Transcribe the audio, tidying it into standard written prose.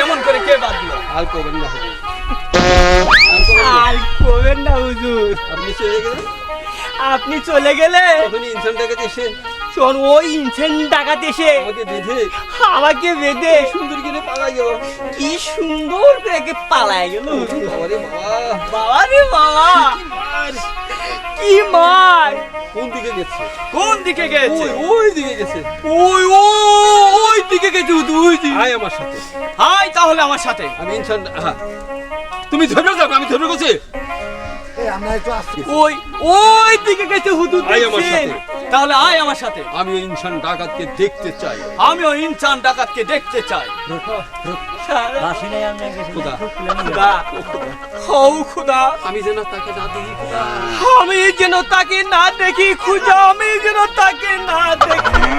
এমন করে কে বাদ দিল? আর করবেন না আর করবেন না হুজুর। আপনি চলে গেলে তখনই ইনসান ডাকাত এসে শোন, ওই ইনসেন ডাকাত এসে আমাকে বেঁধে সুন্দর কিনে পালাই গেল। কি সুন্দর দেখে পালায় গেল। বাবারে বাবা, বাবা রে বাবা, কি মার! কোন দিকে গেছে? কোন দিকে গেছে? ওই দিকে গেছে। ওই দিকে গেছে। তুই আয় আমার সাথে। হাই তাহলে আমার সাথে। আমি ইনসান, তুমি ধরে যাও, আমি ধরে গেছি। ওই দিকে গেছে হুজুর। আয় আমার সাথে। তাহলে আয় আমার সাথে। আমি ইনসান ডাকাতকে দেখতে চাই। আমিও ইনসান ডাকাতকে দেখতে চাই। খোদা, খুদা, আমি যেন তাকে না দেখি। খোদা, আমি যেন তাকে না দেখি। খুঁজা, আমি যেন তাকে না দেখি।